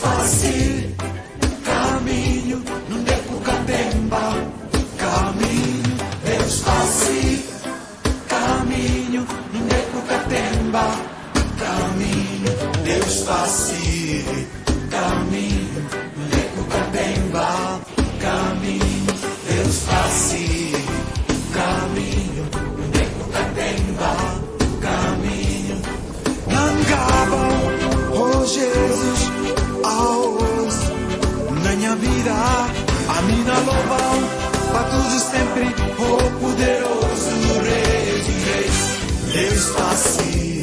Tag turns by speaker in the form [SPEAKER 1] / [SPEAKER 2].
[SPEAKER 1] fácil, caminho, não devo catemba. Caminho, Deus fácil, caminho, não devo catemba. Caminho, Deus fácil, caminho, não devo catemba. Caminho, Deus fácil, caminho, não devo catemba. Caminho, Nangabão, oh Jesus, aos na minha vida, a minha louvão, para todos sempre, oh poderoso Rei de Reis, Deus fácil.